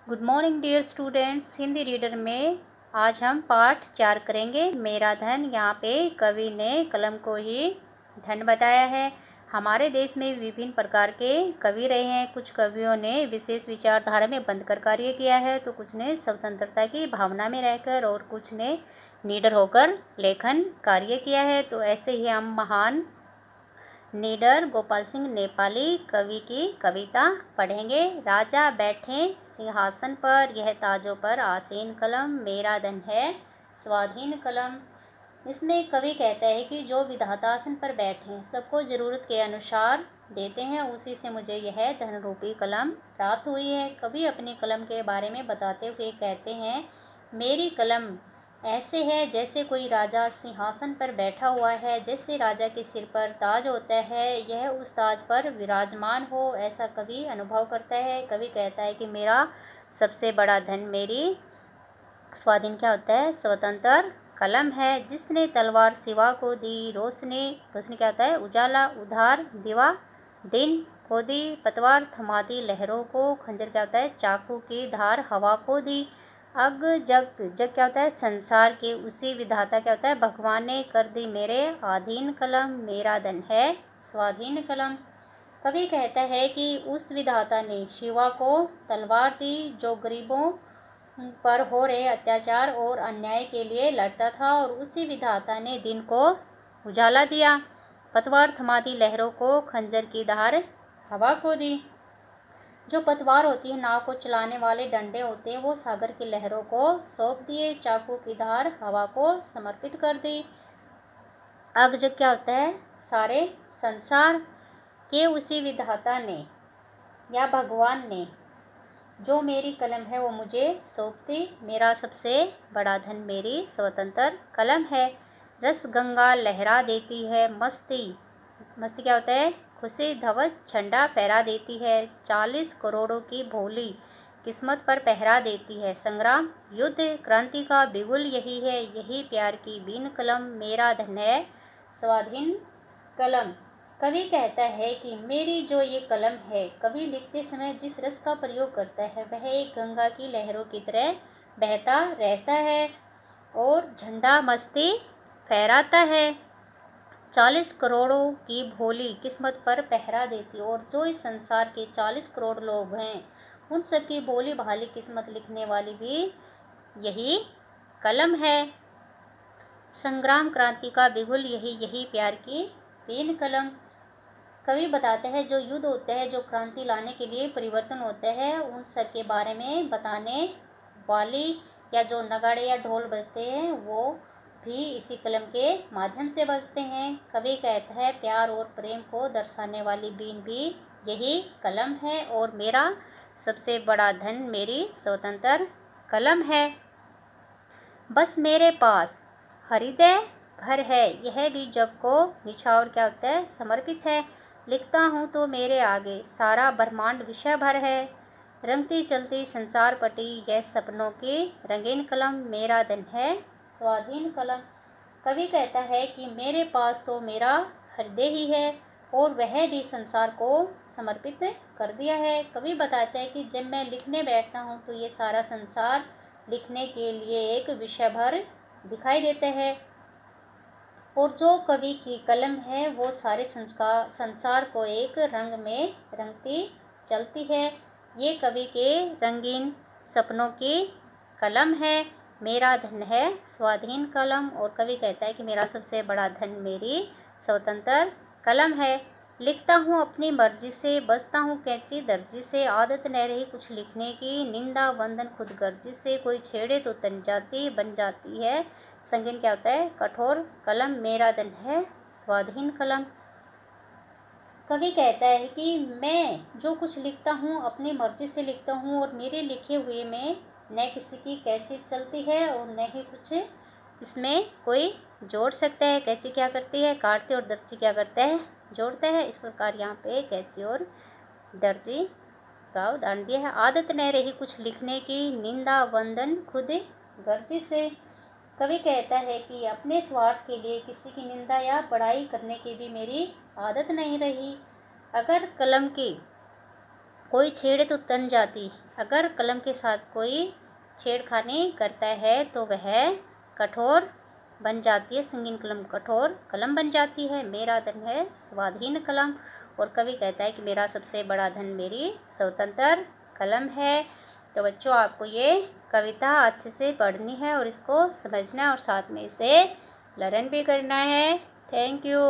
Good morning dear students. Hindi reader में आज हम पाठ 4 करेंगे, मेरा धन। यहाँ पे कवि ने कलम को ही धन बताया है। हमारे देश में विभिन्न प्रकार के कवि रहे हैं। कुछ कवियों ने विशेष विचारधारा में बंधकर कार्य किया है, तो कुछ ने स्वतंत्रता की भावना में रहकर और कुछ ने निडर होकर लेखन कार्य किया है। तो ऐसे ही हम महान निडर गोपाल सिंह नेपाली कवि की कविता पढ़ेंगे। राजा बैठे सिंहासन पर, यह ताजों पर आसीन कलम, मेरा धन है स्वाधीन कलम। इसमें कवि कहता है कि जो विधाता आसन पर बैठे सबको ज़रूरत के अनुसार देते हैं, उसी से मुझे यह धन रूपी कलम प्राप्त हुई है। कवि अपनी कलम के बारे में बताते हुए कहते हैं, मेरी कलम ऐसे है जैसे कोई राजा सिंहासन पर बैठा हुआ है। जैसे राजा के सिर पर ताज होता है, यह उस ताज पर विराजमान हो, ऐसा कवि अनुभव करता है। कवि कहता है कि मेरा सबसे बड़ा धन मेरी स्वाधीन क्या होता है, स्वतंत्र कलम है। जिसने तलवार शिवा को दी, रोशनी रोशनी क्या होता है, उजाला, उधार दिवा दिन को दी। पतवार थमाती लहरों को, खंजर क्या होता है, चाकू की धार हवा को दी। अग जग जग क्या होता है, संसार के उसी विधाता क्या होता है, भगवान ने कर दी मेरे आधीन कलम, मेरा धन है स्वाधीन कलम। कवि कहता है कि उस विधाता ने शिवा को तलवार दी, जो गरीबों पर हो रहे अत्याचार और अन्याय के लिए लड़ता था, और उसी विधाता ने दिन को उजाला दिया। पतवार थमाती लहरों को, खंजर की धार हवा को दी। जो पतवार होती है, नाव को चलाने वाले डंडे होते हैं, वो सागर की लहरों को सौंप दिए। चाकू की धार हवा को समर्पित कर दी। अब जब क्या होता है, सारे संसार के उसी विधाता ने या भगवान ने जो मेरी कलम है वो मुझे सौंप दी। मेरा सबसे बड़ा धन मेरी स्वतंत्र कलम है। रस गंगा लहरा देती है, मस्ती मस्ती क्या होता है, खुशी धवज झंडा फहरा देती है। 40 करोड़ों की भोली किस्मत पर पहरा देती है। संग्राम युद्ध क्रांति का बिगुल यही है, यही प्यार की बीन कलम, मेरा धन है स्वाधीन कलम। कवि कहता है कि मेरी जो ये कलम है, कवि लिखते समय जिस रस का प्रयोग करता है वह एक गंगा की लहरों की तरह बहता रहता है और झंडा मस्ती फहराता है। 40 करोड़ों की भोली किस्मत पर पहरा देती, और जो इस संसार के 40 करोड़ लोग हैं उन सबकी भोली भाली किस्मत लिखने वाली भी यही कलम है। संग्राम क्रांति का बिगुल यही प्यार की बीन कलम। कवि बताते हैं जो युद्ध होते हैं, जो क्रांति लाने के लिए परिवर्तन होते हैं, उन सब के बारे में बताने वाली या जो नगाड़े या ढोल बजते हैं वो भी इसी कलम के माध्यम से बजते हैं। कवि कहता है प्यार और प्रेम को दर्शाने वाली बीन भी यही कलम है, और मेरा सबसे बड़ा धन मेरी स्वतंत्र कलम है। बस मेरे पास हृदय भर है, यह भी जग को निछावर क्या होता है, समर्पित है। लिखता हूँ तो मेरे आगे सारा ब्रह्मांड विषय भर है। रंगती चलती संसार पटी, यह सपनों की रंगीन कलम, मेरा धन है स्वाधीन कलम। कवि कहता है कि मेरे पास तो मेरा हृदय ही है, और वह भी संसार को समर्पित कर दिया है। कवि बताता है कि जब मैं लिखने बैठता हूँ तो ये सारा संसार लिखने के लिए एक विषय भर दिखाई देता है, और जो कवि की कलम है वो सारे संसार को एक रंग में रंगती चलती है। ये कवि के रंगीन सपनों की कलम है, मेरा धन है स्वाधीन कलम। और कवि कहता है कि मेरा सबसे बड़ा धन मेरी स्वतंत्र कलम है। लिखता हूँ अपनी मर्जी से, बसता हूँ कैंची दर्जी से, आदत न रही कुछ लिखने की, निंदा वंदन खुद गर्जी से, कोई छेड़े तो तन जाती बन जाती है संगीन क्या होता है, कठोर कलम, मेरा धन है स्वाधीन कलम। कवि कहता है कि मैं जो कुछ लिखता हूँ अपनी मर्जी से लिखता हूँ, और मेरे लिखे हुए में न किसी की कैंची चलती है और न ही कुछ इसमें कोई जोड़ सकता है। कैंची क्या करती है, काटती, और दर्जी क्या करता है, जोड़ता है। इस प्रकार यहाँ पे कैंची और दर्जी का उदाहरण दिया है। आदत न रही कुछ लिखने की, निंदा वंदन खुद गर्जी से। कवि कहता है कि अपने स्वार्थ के लिए किसी की निंदा या बड़ाई करने की भी मेरी आदत नहीं रही। अगर कलम की कोई छेड़े तो तन जाती। अगर कलम के साथ कोई छेड़खानी करता है तो वह कठोर बन जाती है। संगीन कलम कठोर कलम बन जाती है। मेरा धन है स्वाधीन कलम। और कवि कहता है कि मेरा सबसे बड़ा धन मेरी स्वतंत्र कलम है। तो बच्चों, आपको ये कविता अच्छे से पढ़नी है और इसको समझना है और साथ में इसे लर्न भी करना है। Thank you.